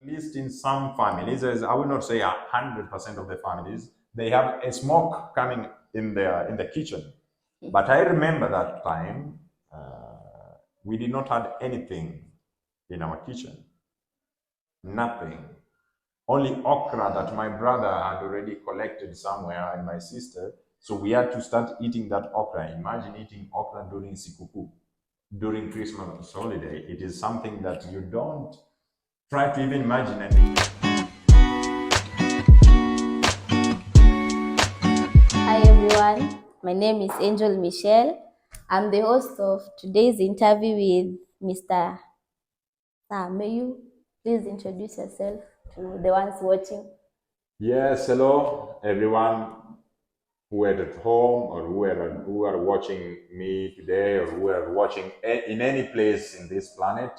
At least in some families, as I would not say 100% of the families, they have a smoke coming in the kitchen. But I remember that time we did not have anything in our kitchen, nothing. Only okra that my brother had already collected somewhere and my sister. So we had to start eating that okra. Imagine eating okra during Sikuku, during Christmas holiday. It is something that you don't try to even imagine. Hi everyone, my name is Angel Michelle. I'm the host of today's interview with Mr. Sam. May you please introduce yourself to the ones watching? Yes, hello everyone who are at home or who are watching me today or who are watching in any place in this planet.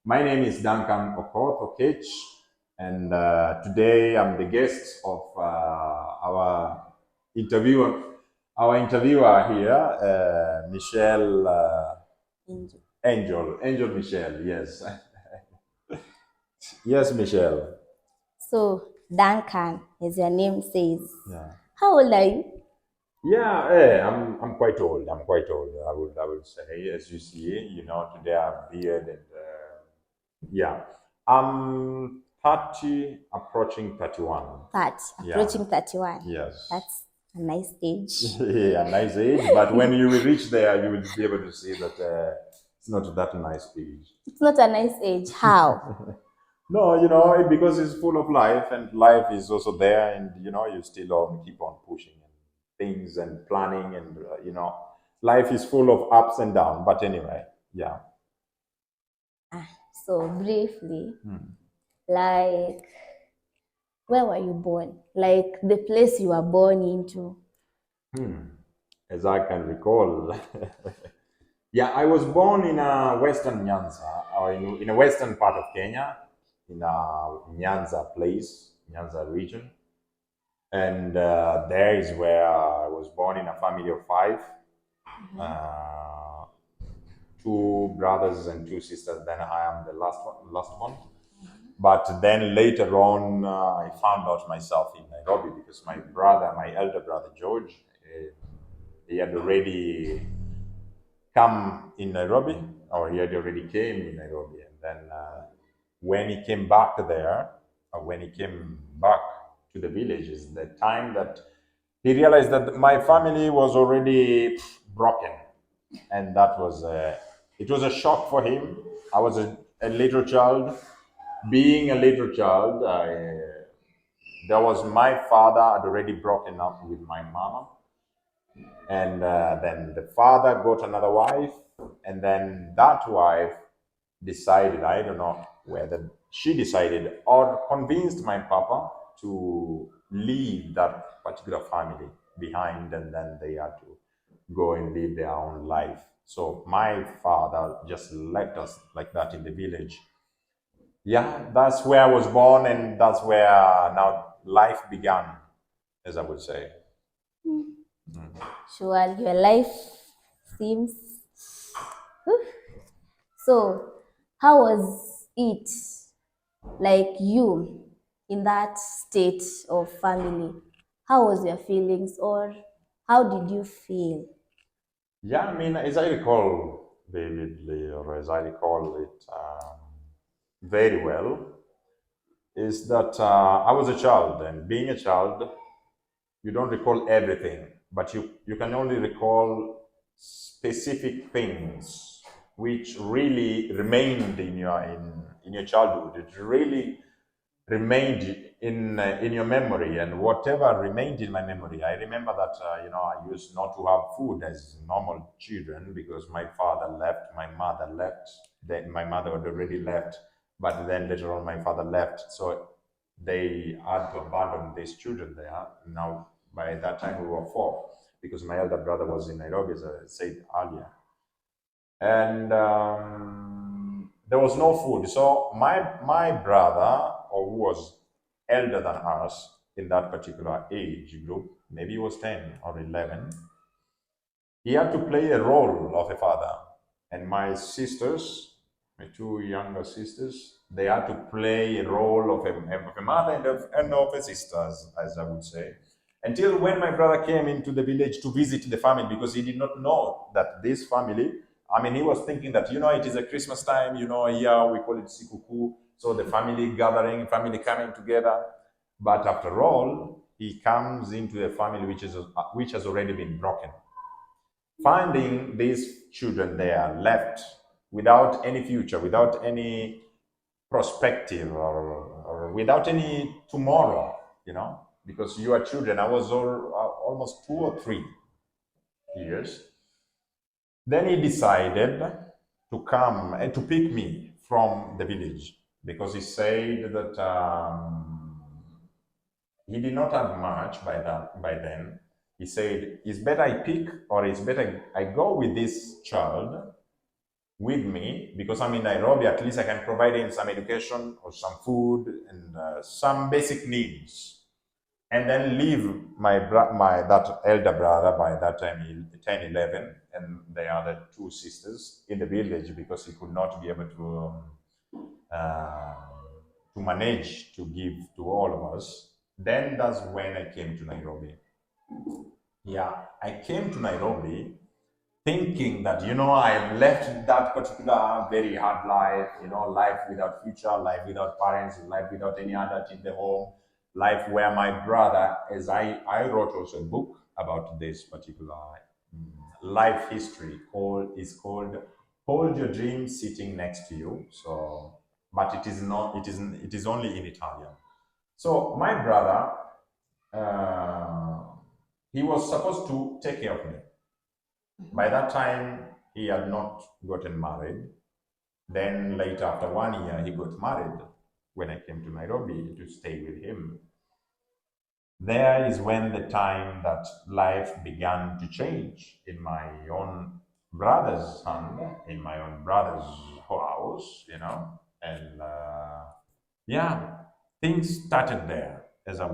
My name is Duncan Okech, and today I'm the guest of our interviewer, our interviewer here, Michelle Angel. Angel Michelle. Yes, yes, Michelle. So, Duncan, as your name says, Yeah. how old are you? Yeah, I'm quite old. I'm quite old. I would say, as you see, today I have beard and yeah, I'm 30, approaching 31. 30, Yeah, approaching 31. yes. That's a nice age. Yeah, nice age. But when you will reach there, you will be able to see that it's not that nice age. It's not a nice age. How? No, because it's full of life, and life is also there, and you still keep on pushing and things and planning, and life is full of ups and downs. But anyway, yeah. Ah, so, briefly, Hmm. like, where were you born? Like, the place you were born into. Hmm. As I can recall, yeah, I was born in Western Nyanza, or in a western part of Kenya, in Nyanza place, Nyanza region, and there is where I was born in a family of five. Uh, Two brothers and two sisters. Then I am the last one. But then later on, I found out myself in Nairobi because my brother, my elder brother George, he had already come in Nairobi, or he had already came in Nairobi. And then when he came back there, or when he came back to the village, is the time that he realized that my family was already broken, and that was it was a shock for him. I was a little child. Being a little child, there was my father had already broken up with my mama, and then the father got another wife, and then that wife decided, I don't know whether she decided or convinced my papa to leave that particular family behind, and then they had to go and live their own life. So my father just left us like that in the village. Yeah, that's where I was born, and that's where now life began, as I would say. Sure, your life seems. So, how was it like you in that state of family? How was your feelings, or how did you feel? Yeah, I mean, as I recall vividly, or as I recall it very well, is that I was a child, and being a child, you don't recall everything, but you can only recall specific things which really remained in your childhood. It really remained in your memory, and whatever remained in my memory, I remember that I used not to have food as normal children because my father left, my mother left, then my mother had already left, but then later on my father left, so they had to abandon these children there. Now by that time we were four because my elder brother was in Nairobi, as I said earlier, and there was no food. So my brother, or who was elder than us in that particular age group, maybe he was 10 or 11, he had to play a role of a father, and my sisters, my two younger sisters. They had to play a role of a mother and of a sister, as I would say. Until when my brother came into the village to visit the family, because he did not know that this family, I mean, he was thinking that, it is a Christmas time, here we call it Sikuku, so the family gathering, family coming together. But after all, he comes into a family which has already been broken. Finding these children there left without any future, without any perspective, or without any tomorrow, because you are children. I was almost 2 or 3 years. Then he decided to come and to pick me from the village, because he said that he did not have much by then. He said, it's better I pick, or it's better I go with this child with me, because I'm in Nairobi. At least I can provide him some education or some food and some basic needs, and then leave my that elder brother, by that time 10, 11, and the other two sisters in the village, because he could not be able uh, to manage to give to all of us. Then that's when I came to Nairobi. Yeah, I came to Nairobi thinking that, I left that particular very hard life, life without future, life without parents, life without any adult in the home, life where my brother, as I wrote also a book about this particular life history, is called Hold Your Dream Sitting Next to You. So, but it is not, it is only in Italian. So my brother, he was supposed to take care of me. By that time, he had not gotten married. Then later, after 1 year, he got married when I came to Nairobi to stay with him. There is when the time that life began to change in my own brother's hand, in my own brother's house, and yeah, things started there. As I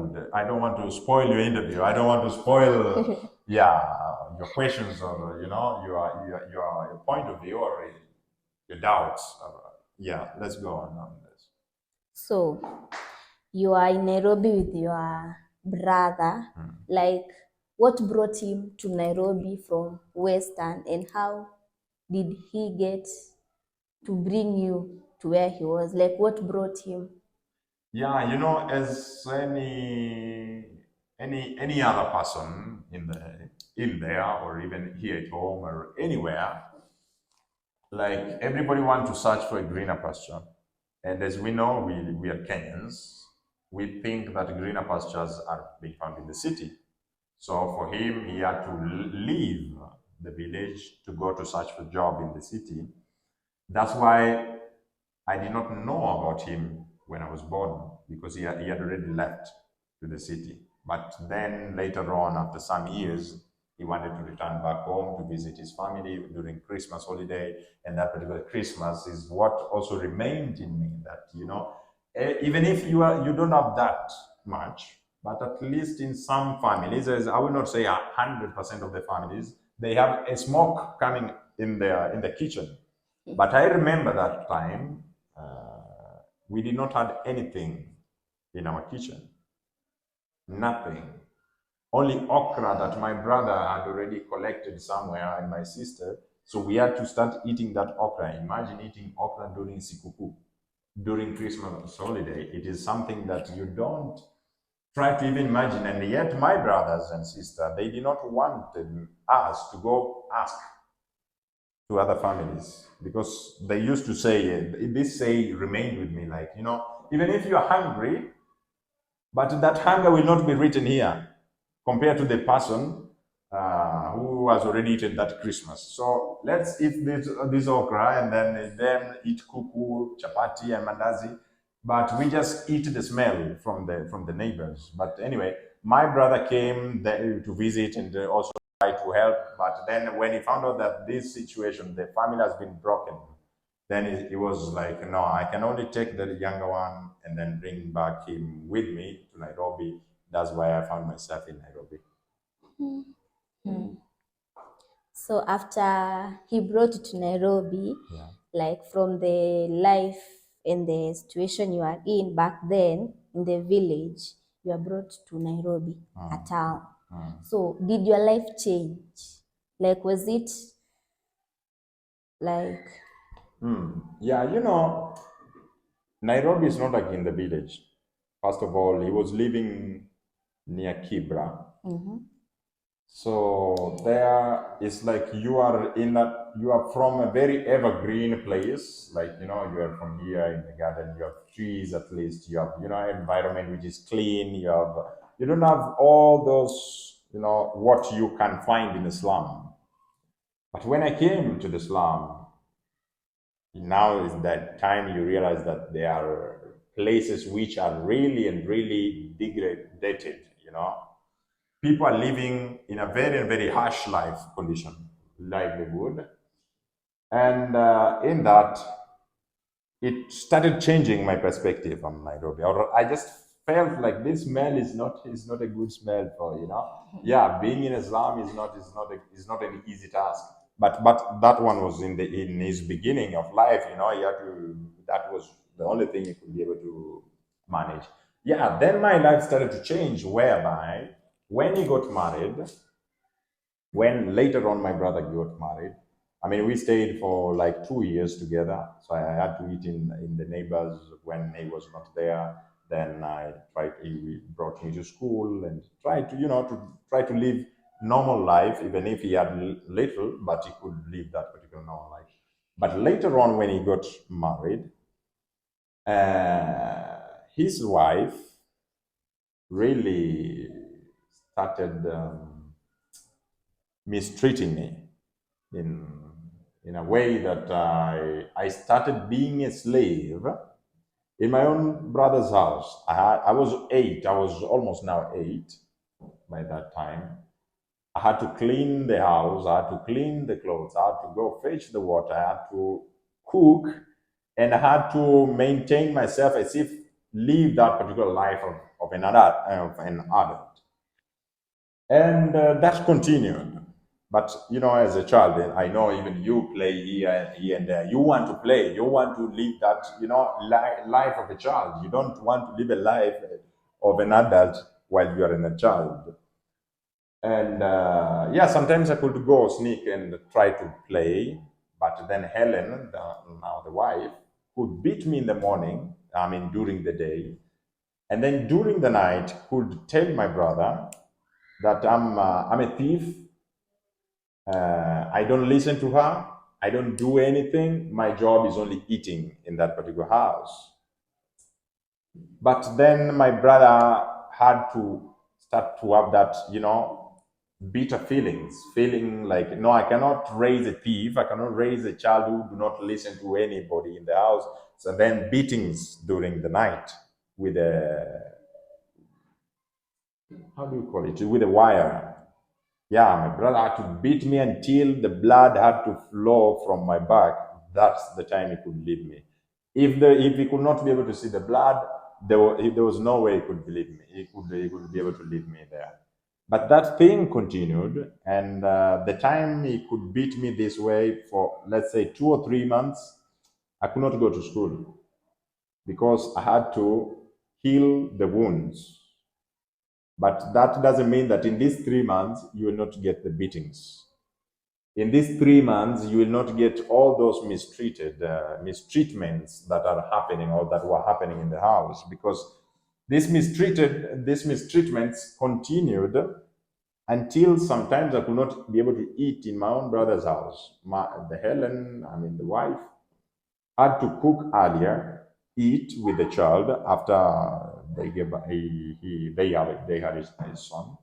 don't want to spoil your interview. I don't want to spoil, your questions, or your point of view, or your doubts. Yeah, let's go on this. So you are in Nairobi with your brother. Like, what brought him to Nairobi from Western, and how did he get to bring you to where he was? Like, what brought him? Yeah, as any other person in there, or even here at home or anywhere, like everybody wants to search for a greener pasture. And as we know, we are Kenyans. We think that greener pastures are being found in the city. So for him, he had to leave the village to go to search for a job in the city. That's why I did not know about him when I was born, because he had already left to the city. But then later on, after some years, he wanted to return back home to visit his family during Christmas holiday. And that particular Christmas is what also remained in me, that, even if you don't have that much, but at least in some families, as I will not say 100% of the families, they have a smoke coming in the kitchen. But I remember that time, we did not have anything in our kitchen. Nothing. Only okra that my brother had already collected somewhere, and my sister. So we had to start eating that okra. Imagine eating okra during Sikuku, during Christmas holiday. It is something that you don't try to even imagine. And yet my brothers and sister, they did not want us to go ask to other families, because they used to say, this say remained with me, like, even if you are hungry, but that hunger will not be written here compared to the person who has already eaten that Christmas. So let's eat this okra, and then eat kuku, chapati, and mandazi. But we just eat the smell from the neighbors. But anyway, my brother came there to visit, and also try to help. But then when he found out that this situation, the family has been broken, then it was like, no, I can only take the younger one and then bring back him with me to Nairobi. That's why I found myself in Nairobi. So after he brought you to Nairobi, like from the life and the situation you are in back then in the village, you are brought to Nairobi, a town. So did your life change? Like, was it like, Yeah, Nairobi is not like in the village. First of all, he was living near Kibra. So there is like you are from a very evergreen place. Like, you are from here in the garden, you have trees at least, you have, environment which is clean, you don't have all those, what you can find in Islam. But when I came to the slum, now is that time you realize that there are places which are really and really degraded. People are living in a very, very harsh life condition, livelihood. And in that, it started changing my perspective on Nairobi. Or I just felt like this smell is not a good smell for. Yeah, being in Islam is not an easy task. But that one was in his beginning of life. He had to. That was the only thing he could be able to manage. Yeah, then my life started to change, whereby when he got married, when later on my brother got married, I mean, we stayed for like 2 years together. So I had to eat in the neighbors when he was not there. Then he brought me to school and tried to live normal life, even if he had little, but he could live that particular normal life. But later on, when he got married, his wife really started mistreating me in in a way that I started being a slave in my own brother's house. I was 8. I was almost now 8 by that time. I had to clean the house. I had to clean the clothes. I had to go fetch the water. I had to cook, and I had to maintain myself as if live that particular life of an adult. And that continued. But as a child, and I know even you play here and there. You want to play. You want to live that life of a child. You don't want to live a life of an adult while you are in a child. And yeah, sometimes I could go sneak and try to play, but then Helen, now the wife, could beat me in the morning. I mean, during the day, and then during the night could tell my brother that I'm a thief. I don't listen to her. I don't do anything. My job is only eating in that particular house. But then my brother had to start to have that, bitter feeling like, no, I cannot raise a thief. I cannot raise a child who do not listen to anybody in the house. So then beatings during the night with a, how do you call it? With a wire. Yeah, my brother had to beat me until the blood had to flow from my back. That's the time he could leave me. If he could not be able to see the blood, there was no way he could believe me. He could be able to leave me there. But that thing continued, and the time he could beat me this way for, let's say, 2 or 3 months, I could not go to school because I had to heal the wounds. But that doesn't mean that in these 3 months you will not get the beatings. In these 3 months, you will not get all those mistreatments that are happening or that were happening in the house, because these mistreatments continued until sometimes I could not be able to eat in my own brother's house. The wife, had to cook earlier, eat with the child after they had his son.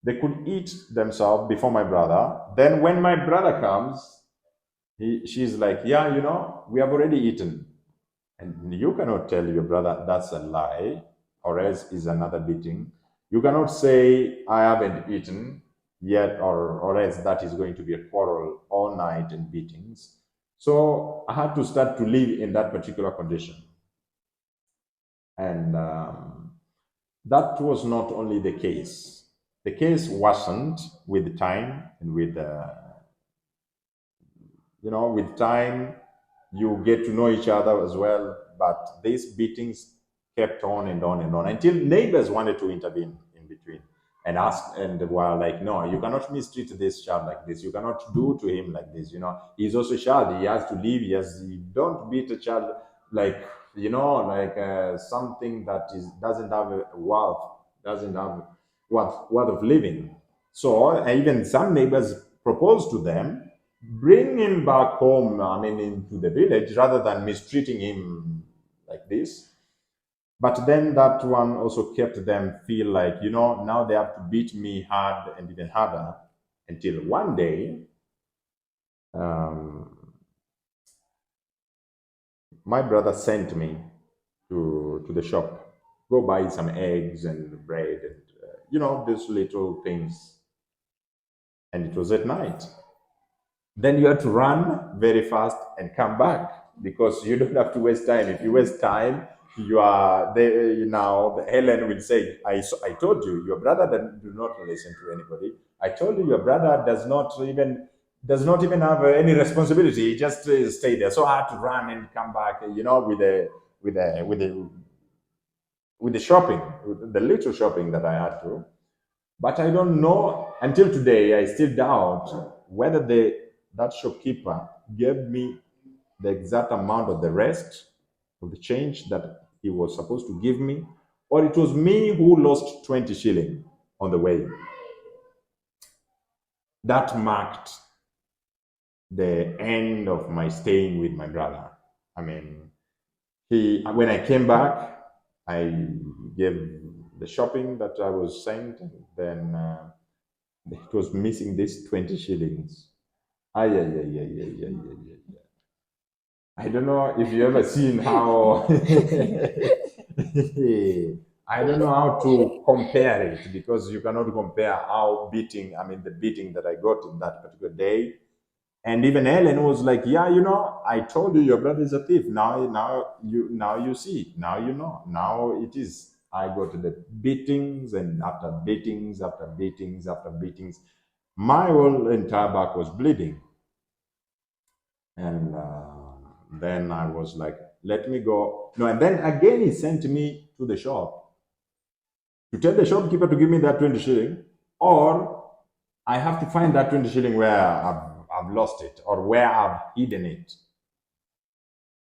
They could eat themselves before my brother. Then when my brother comes, she's like, yeah, we have already eaten. And you cannot tell your brother that's a lie, or else is another beating. You cannot say, I haven't eaten yet, or else that is going to be a quarrel all night and beatings. So I had to start to live in that particular condition. And that was not only the case. The case worsened with time and with time. you get to know each other as well. But these beatings kept on and on and on until neighbors wanted to intervene in between and ask, and were like, no, you cannot mistreat this child like this. You cannot do to him like this. He's also a child. He has to live. You don't beat a child like, like something that doesn't have a worth, doesn't have worth of living. So even some neighbors proposed to them, bring him back home, I mean, into the village rather than mistreating him like this. But then that one also kept them feel like, now they have to beat me hard and even harder until one day, um, my brother sent me to the shop, go buy some eggs and bread and, these little things. And it was at night. Then you have to run very fast and come back because you don't have to waste time. If you waste time, you are there. Helen will say, I told you, your brother do not listen to anybody. I told you, your brother does not even have any responsibility. He just stay there. So I had to run and come back, with the shopping, with the little shopping that I had to. But I don't know, until today, I still doubt whether that shopkeeper gave me the exact amount of the rest of the change that he was supposed to give me, or it was me who lost 20 shilling on the way. That marked the end of my staying with my brother. I mean, when I came back, I gave the shopping that I was sent, then it was missing this 20 shillings. Ay, ay, ay, ay, ay, ay, ay, ay. I don't know if you ever seen how I don't know how to compare it, because you cannot compare the beating that I got in that particular day. And even Ellen was like, yeah, I told you your brother is a thief. Now you see, now now it is. I got the beatings, and after beatings, after beatings, after beatings, my whole entire back was bleeding. And then I was like, let me go. No, and then again he sent me to the shop to tell the shopkeeper to give me that 20 shilling, or I have to find that 20 shilling where I've lost it, or where I've hidden it.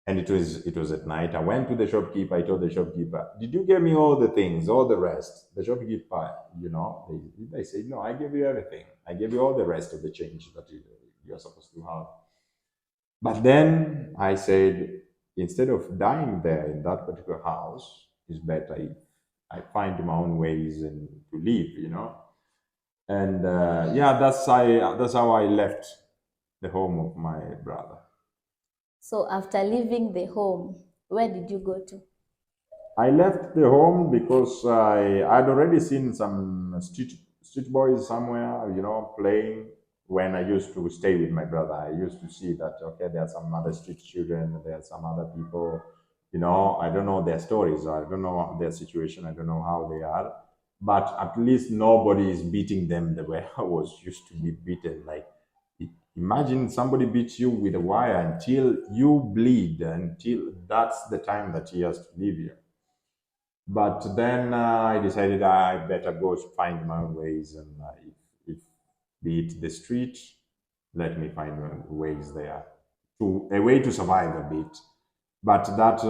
And it was at night. I went to the shopkeeper. I told the shopkeeper, did you give me all the things, all the rest? The shopkeeper, they said, no, I gave you everything. I gave you all the rest of the change that you're supposed to have. But then I said, instead of dying there in that particular house, it's better if I find my own ways and to live. And yeah, that's how I left the home of my brother. So after leaving the home, where did you go to? I left the home because I'd already seen some street boys somewhere, playing. When I used to stay with my brother, I used to see that, okay, there are some other street children, there are some other people. I don't know their stories, I don't know their situation, I don't know how they are, but at least nobody is beating them the way I was used to be beaten. Like, imagine somebody beats you with a wire until you bleed, until that's the time that he has to leave you. But then I decided I better go find my own ways, and if be it the street, let me find ways there, to a way to survive a bit. But that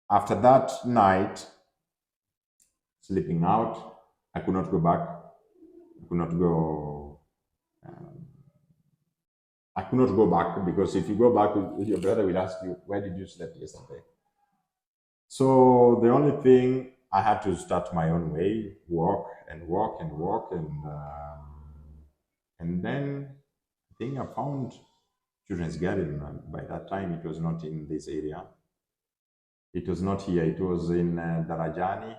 after that night, sleeping out, I could not go back. I could not go. I could not go back, because if you go back, your brother will ask you, "Where did you sleep yesterday?" So the only thing, I had to start my own way, walk and walk and walk, and then I think I found children's garden. By that time, it was not in this area. It was not here. It was in Darajani.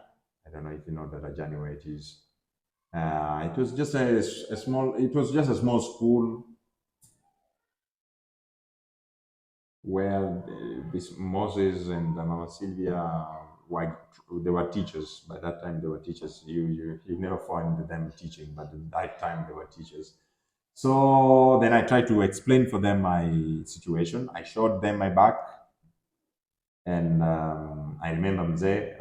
I don't know if you know Darajani where it is. It was just a small. It was just a small school where this Moses and Mama Sylvia, they were teachers. By that time, they were teachers. You never find them teaching, but at that time they were teachers. So then I tried to explain for them my situation. I showed them my back, and I remember Mzee,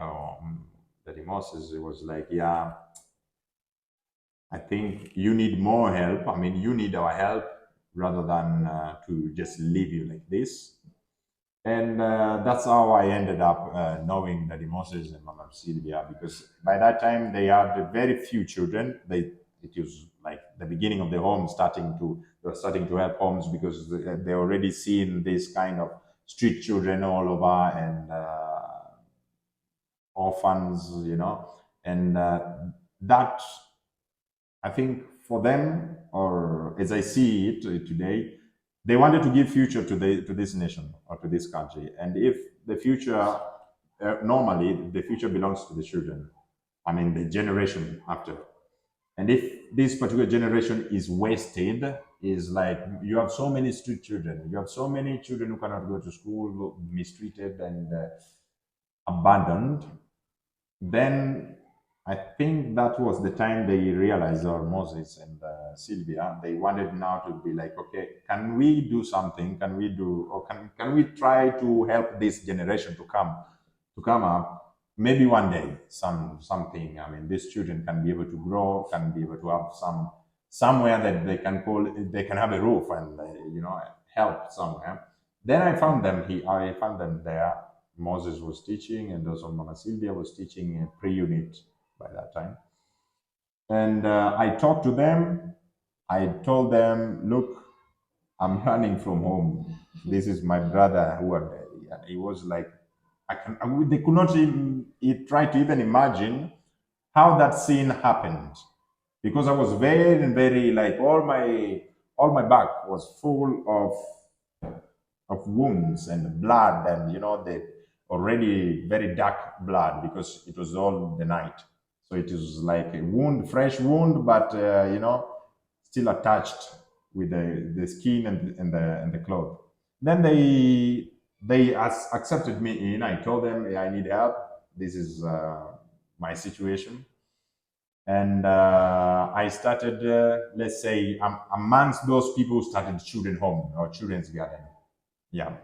Daddy Moses, was like, "Yeah, I think you need more help. I mean, you need our help rather than to just leave you like this." And that's how I ended up knowing Daddy Moses and Mama Sylvia, because by that time they had very few children. It was like the beginning of the home they were starting to help homes, because they already seen this kind of street children all over, and orphans, and that, I think, for them, or as I see it today, they wanted to give future to this nation or to this country. And if the future, normally the future belongs to the children. I mean, the generation after. And if this particular generation is wasted, is like you have so many street children, you have so many children who cannot go to school, mistreated and abandoned, then I think that was the time they realized, or Moses and Sylvia, they wanted now to be like, okay, can we do something? Can we do, or can we try to help this generation to come up? Maybe one day, something. I mean, these children can be able to grow, can be able to have somewhere that they can have a roof and help somewhere. Then I found them there. Moses was teaching, and also Mama Sylvia was teaching a pre-unit by that time. And I talked to them. I told them, look, I'm running from home. This is my brother he was like, they could not even try to even imagine how that scene happened, because I was very, very, like, all my back was full of wounds and blood, and the already very dark blood, because it was all the night. So it was like a wound, fresh wound, but still attached with the skin and the cloth. Then they accepted me in. I told them, "Yeah, I need help. This is my situation." And I started, let's say, amongst those people who started children home or children's garden. Yeah.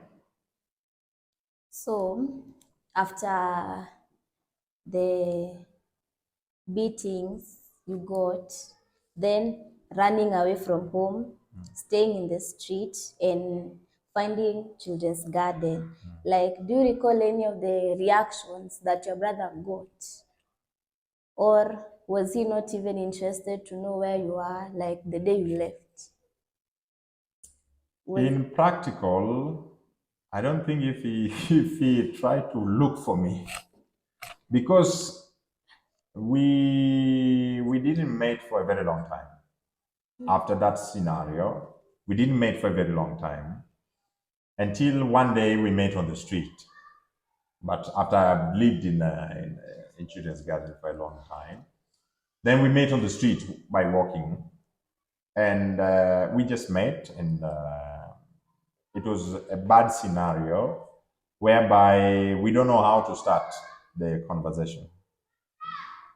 So, after the beatings you got, then running away from home, staying in the street, and finding children's garden, like, do you recall any of the reactions that your brother got? Or was he not even interested to know where you are, like the day you left? Was In practical, I don't think if he if he tried to look for me, because we didn't meet for a very long time. After that scenario, we didn't meet for a very long time, until one day we met on the street. But after I've lived in children's garden for a long time, then we met on the street by walking, and we just met, and it was a bad scenario whereby we don't know how to start the conversation.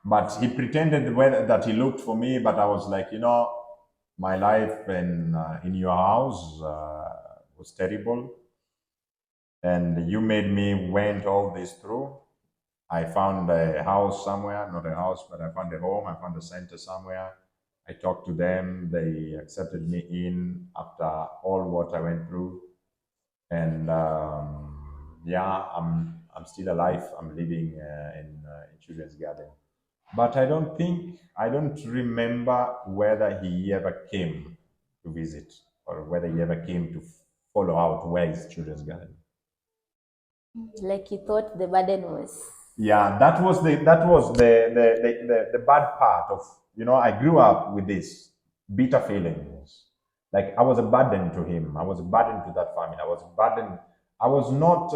But he pretended that he looked for me, but I was like, my life in your house was terrible, and you made me went all this through. I found a house somewhere, not a house, but I found a home. I found a center somewhere. I talked to them. They accepted me in after all what I went through, and yeah, I'm still alive. I'm living in children's garden, but I don't remember whether he ever came to visit, or whether he ever came to follow out where is children's garden. like he thought the burden was. Yeah, that was the bad part of, I grew up with this bitter feelings, like I was a burden to him, I was a burden to that family, I was a burden. I was not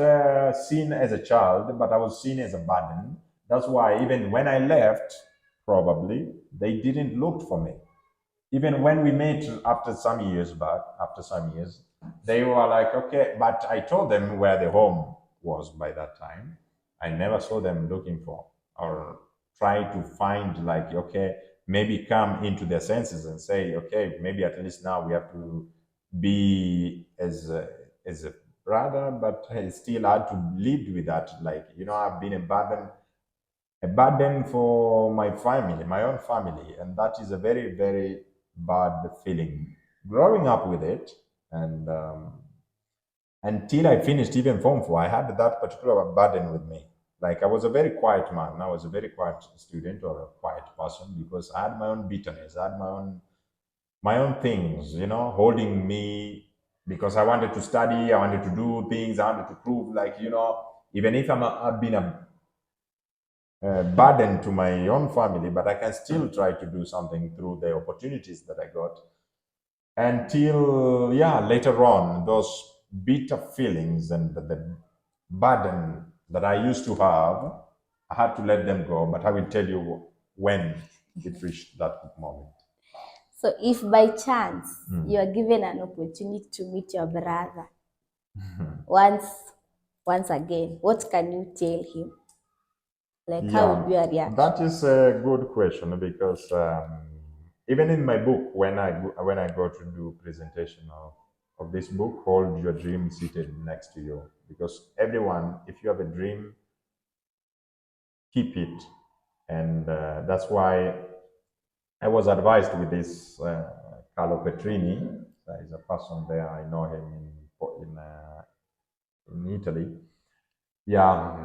seen as a child, but I was seen as a burden. That's why even when I left, probably they didn't look for me. Even when we met after some years back, after some years, they were like, okay, but I told them where the home was by that time. I never saw them looking for, or try to find, like, okay, maybe come into their senses and say, okay, maybe at least now we have to be as a brother, but I still had to live with that. Like, I've been a burden for my family, my own family, and that is a very, very bad feeling. Growing up with it, and until I finished even Form 4, I had that particular burden with me. Like, I was a very quiet man. I was a very quiet student or a quiet person because I had my own bitterness. I had my own things, holding me because I wanted to study. I wanted to do things. I wanted to prove, like, even if I've been a burden to my own family, but I can still try to do something through the opportunities that I got. Until, yeah, later on, those bitter feelings and the burden that I used to have, I had to let them go. But I will tell you when it reached that moment. So if by chance you are given an opportunity to meet your brother once again, what can you tell him? Like, how would be your reaction? That is a good question because even in my book, when I go to do presentation of this book, hold your dream seated next to you, because everyone, if you have a dream, keep it, and that's why I was advised with this Carlo Petrini. He's a person there. I know him in Italy. Yeah,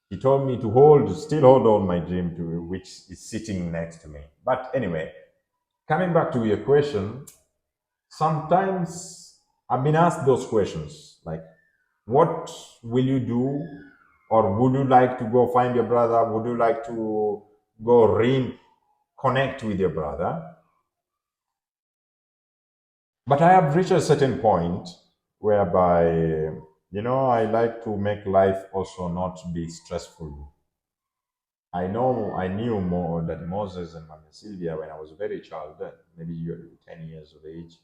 he told me to still hold on my dream, to which is sitting next to me. But anyway, coming back to your question, sometimes I've been asked those questions, like, what will you do? Or would you like to go find your brother? Would you like to go reconnect with your brother? But I have reached a certain point whereby, I like to make life also not be stressful. I knew more than Moses and Mama Sylvia when I was a very child, maybe you're 10 years of age.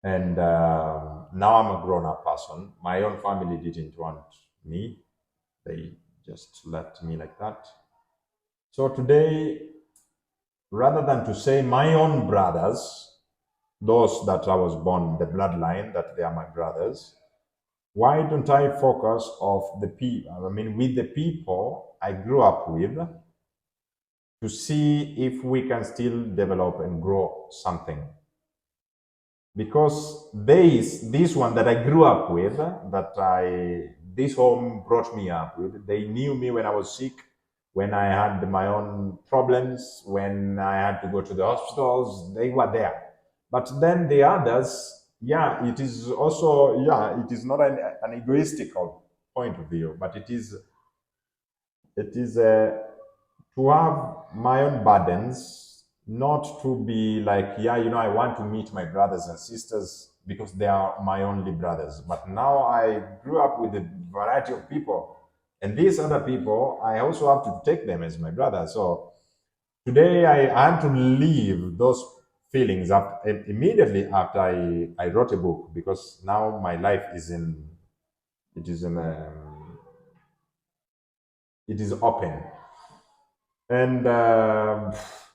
And now I'm a grown up person. My own family didn't want me, they just left me like that. So today, rather than to say my own brothers, those that I was born, the bloodline, that they are my brothers, why don't I focus of the people, with the people I grew up with, to see if we can still develop and grow something? Because this one that I grew up with, this home brought me up with, they knew me when I was sick, when I had my own problems, when I had to go to the hospitals, they were there. But then the others, it is also, it is not an egoistical point of view, but it is to have my own burdens, not to be like, I want to meet my brothers and sisters because they are my only brothers. But now I grew up with a variety of people, and these other people, I also have to take them as my brothers. So today I had to leave those feelings up immediately after I wrote a book, because now my life it is in it is open. And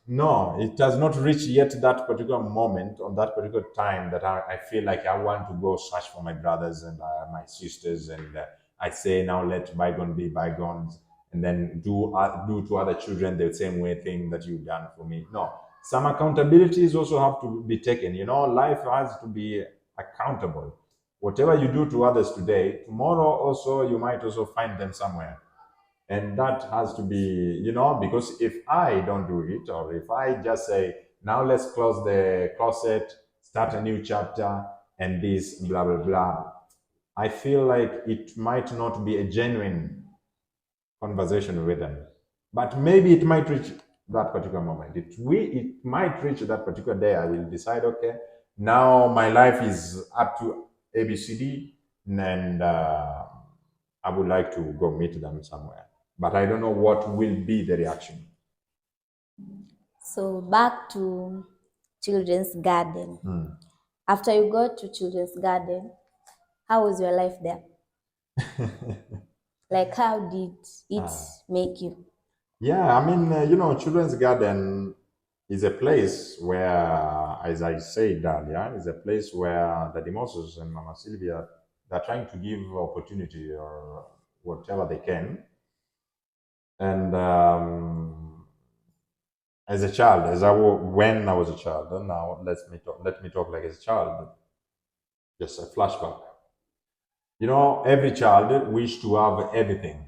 no, it has not reached yet that particular moment, on that particular time, that I feel like I want to go search for my brothers and my sisters, and I say, now let bygone be bygones, and then do to other children the same way thing that you've done for me. No, some accountabilities also have to be taken. Life has to be accountable. Whatever you do to others today, tomorrow also you might also find them somewhere. And that has to be, because if I don't do it, or if I just say, now let's close the closet, start a new chapter, and this, blah, blah, blah, I feel like it might not be a genuine conversation with them. But maybe it might reach that particular moment. It might reach that particular day. I will decide, okay, now my life is up to ABCD, and I would like to go meet them somewhere. But I don't know what will be the reaction. So back to Children's Garden. After you got to Children's Garden, how was your life there? Like, how did it make you? Yeah, I mean, Children's Garden is a place where, as I said earlier, is a place where the Moses and Mama Sylvia, they're trying to give opportunity or whatever they can. And as a child, when I was a child, and now let me talk like as a child, just a flashback. Every child wish to have everything.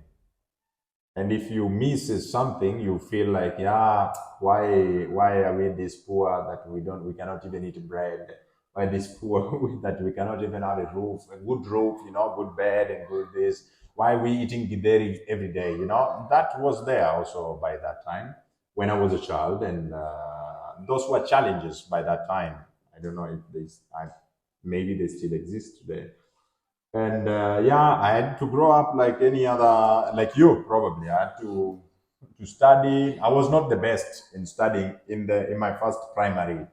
And if you miss something, you feel like, yeah, why are we this poor that we cannot even eat bread? Why this poor that we cannot even have a good roof, good bed and good this? Why are we eating githeri every day? That was there also by that time when I was a child, and those were challenges by that time. I don't know if maybe they still exist today. And yeah, I had to grow up like any other, like you probably. I had to study. I was not the best in studying in my first primary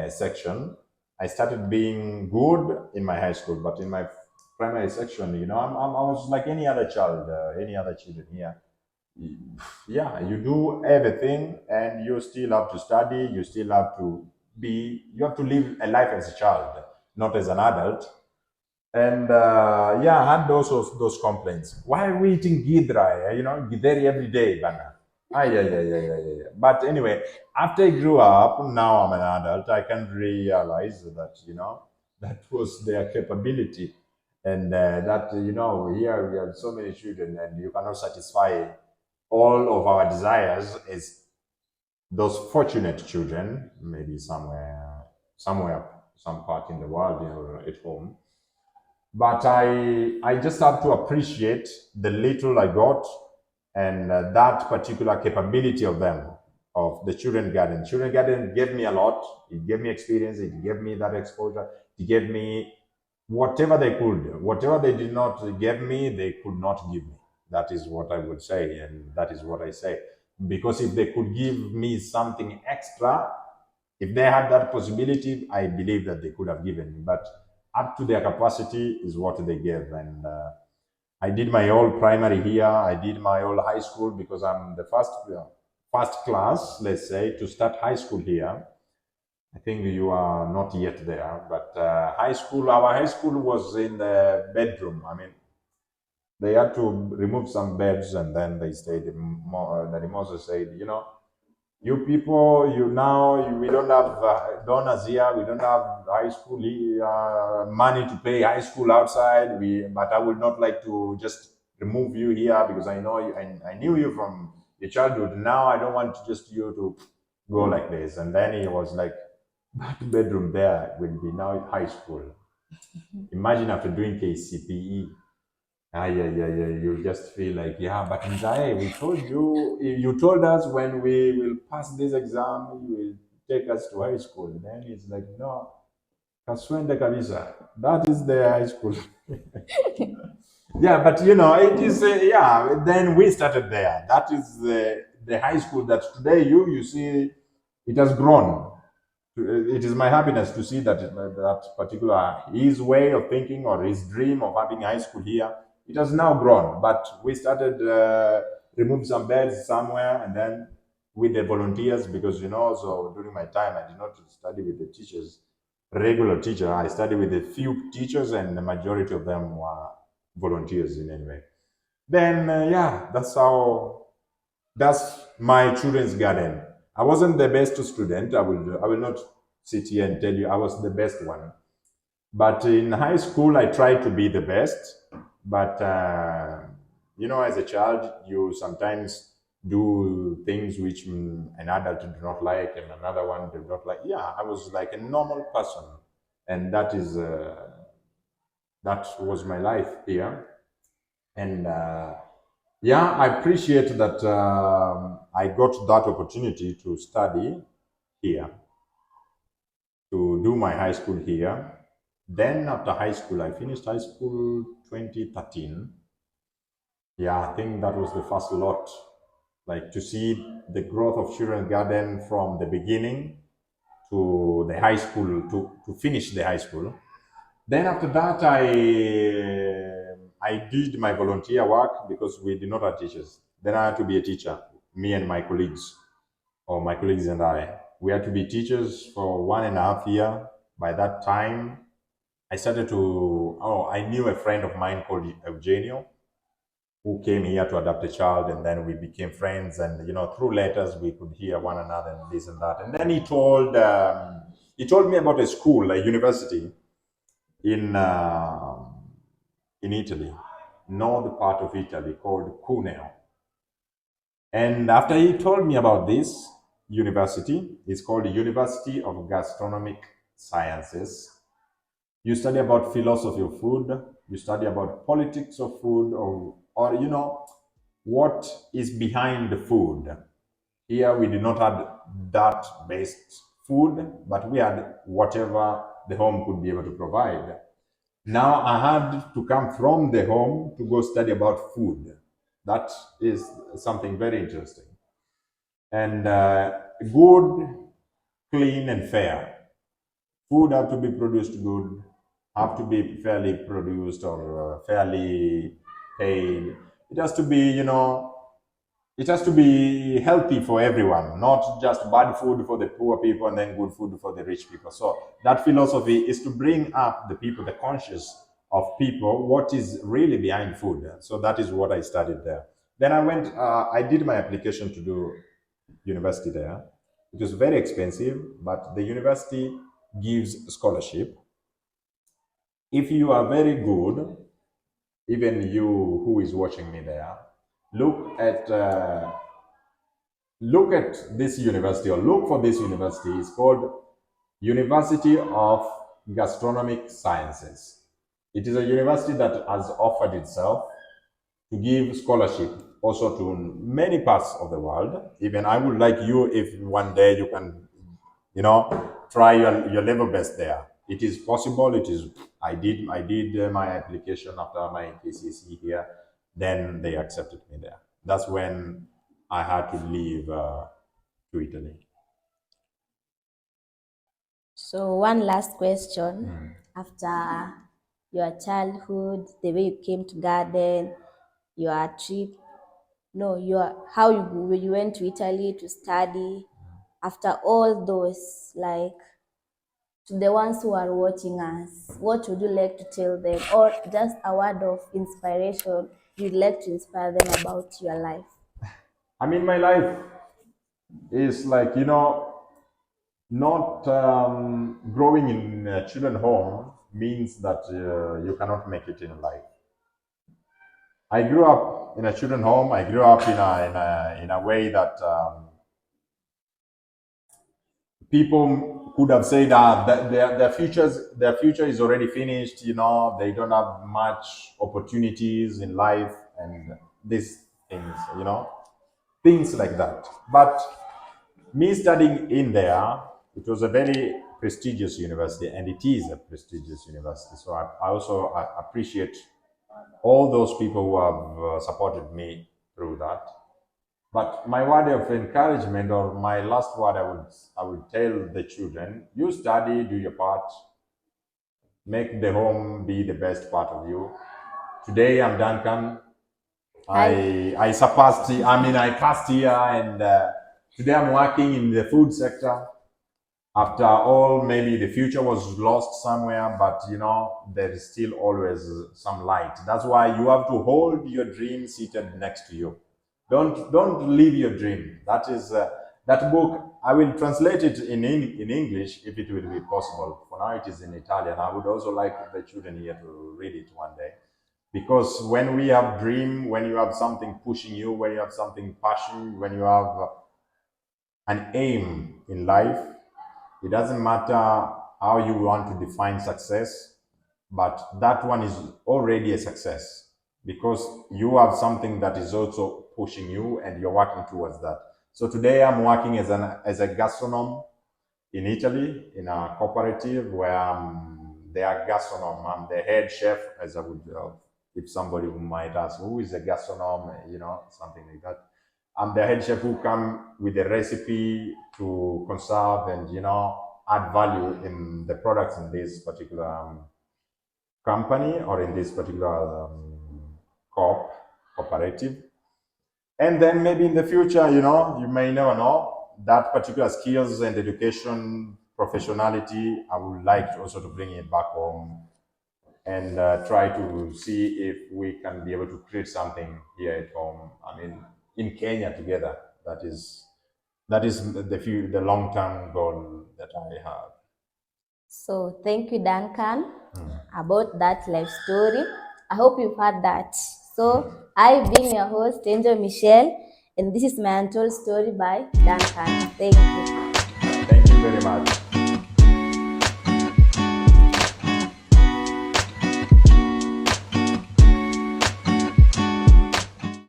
section. I started being good in my high school, but in my primary section, I was like any other child, any other children here. Yeah, you do everything, and you still have to study. You still have to you have to live a life as a child, not as an adult. And yeah, I had those complaints. Why are we eating gidra? Githeri every day, bana. Ah, yeah, yeah, yeah, yeah, yeah, yeah. But anyway, after I grew up, now I'm an adult. I can realize that that was their capability, and that here we have so many children, and you cannot satisfy all of our desires as those fortunate children, maybe somewhere, some part in the world, at home. But I just have to appreciate the little I got, and that particular capability of them, of the children garden. Children garden gave me a lot. It gave me experience. It gave me that exposure. It gave me whatever they could. Whatever they did not give me, they could not give me. That is what I would say, and that is what I say. Because if they could give me something extra, if they had that possibility, I believe that they could have given me. But up to their capacity is what they gave. And I did my whole primary here. I did my whole high school because I'm the first class, let's say, to start high school here. I think you are not yet there, but our high school was in the bedroom. I mean, they had to remove some beds, and then they stayed. The Moses said, you people, we don't have donors here. We don't have high school money to pay high school outside. But I would not like to just remove you here because I know you, and I knew you from your childhood. Now I don't want just you to go like this. And then he was like, that bedroom there will be now high school. Imagine after doing KCPE. Ah, yeah, yeah, yeah. You just feel like, yeah, but Mzae, we told you, you told us when we will pass this exam, you will take us to high school. Then it's like, no, kaswende kabisa. That is the high school. Yeah, but it is, yeah, then we started there. That is the high school that today you see, it has grown. It is my happiness to see that particular his way of thinking or his dream of having high school here, it has now grown. But we started remove some beds somewhere, and then with the volunteers, because so during my time I did not study with the teachers, regular teacher. I studied with a few teachers, and the majority of them were volunteers in any way. Then yeah, that's my children's garden. I wasn't the best student. I will not sit here and tell you I was the best one. But in high school, I tried to be the best. But as a child, you sometimes do things which an adult do not like, and another one did not like. Yeah, I was like a normal person, and that was my life here. And yeah, I appreciate that I got that opportunity to study here, to do my high school here. Then after high school, I finished high school 2013. Yeah, I think that was the first lot, like to see the growth of Children's Garden from the beginning to the high school, to finish the high school. Then after that, I did my volunteer work because we did not have teachers. Then I had to be a teacher. me and my colleagues, or my colleagues and I. We had to be teachers for 1.5 years. By that time, I knew a friend of mine called Eugenio, who came here to adopt a child, and then we became friends. And through letters, we could hear one another and this and that. And then he told me about a school, a university in Italy, north part of Italy, called Cuneo. And after he told me about this university, it's called the University of Gastronomic Sciences. You study about philosophy of food, you study about politics of food, or what is behind the food. Here we did not have that based food, but we had whatever the home could be able to provide. Now I had to come from the home to go study about food. That is something very interesting. And good, clean, and fair. Food have to be produced good, have to be fairly produced or fairly paid. It has to be, it has to be healthy for everyone, not just bad food for the poor people and then good food for the rich people. So that philosophy is to bring up the people, the conscious of people, what is really behind food. So that is what I studied there. Then I did my application to do university there. It was very expensive, but the university gives scholarship. If you are very good, even you who is watching me there, look at this university, or look for this university. It's called University of Gastronomic Sciences. It is a university that has offered itself to give scholarship also to many parts of the world. Even I would like you, if one day you can, try your level best there. It is possible. It is. I did my application after my KCSE here. Then they accepted me there. That's when I had to leave to Italy. So one last question. After your childhood, the way you came to garden, your trip, no, your how you went to Italy to study. After all those, like, to the ones who are watching us, what would you like to tell them, or just a word of inspiration you'd like to inspire them about your life? I mean, my life is like, not growing in a children home means that you cannot make it in life. I grew up in a children home. I grew up in a way that people could have said that their future is already finished. They don't have much opportunities in life and these things. Things like that. But me studying in there, it was a very prestigious university, and it is a prestigious university. So I appreciate all those people who have supported me through that. But my word of encouragement, or my last word, I would tell the children: you study, do your part, make the home be the best part of you. Today I'm Duncan. I surpassed. I mean, I passed here, and today I'm working in the food sector. After all, maybe the future was lost somewhere, but there is still always some light. That's why you have to hold your dream seated next to you. Don't leave your dream. That book. I will translate it in English if it will be possible. For now, it is in Italian. I would also like the children here to read it one day, because when we have dream, when you have something pushing you, when you have something passion, when you have an aim in life, it doesn't matter how you want to define success, but that one is already a success, because you have something that is also pushing you and you're working towards that. So today I'm working as a gastronome in Italy in a cooperative where they are gastronome. I'm the head chef, as I would, if somebody might ask, who is a gastronome, something like that. I'm the head chef who come with a recipe to conserve and, add value in the products in this particular company, or in this particular cooperative. And then maybe in the future, you may never know, that particular skills and education, professionality, I would like to also to bring it back home and try to see if we can be able to create something here at home. I mean, in Kenya together. That is the long term goal that I have. So thank you, Duncan, about that life story. I hope you've heard that. So I've been your host, Angel Michelle, and this is my untold story by Duncan. Thank you. Thank you very much.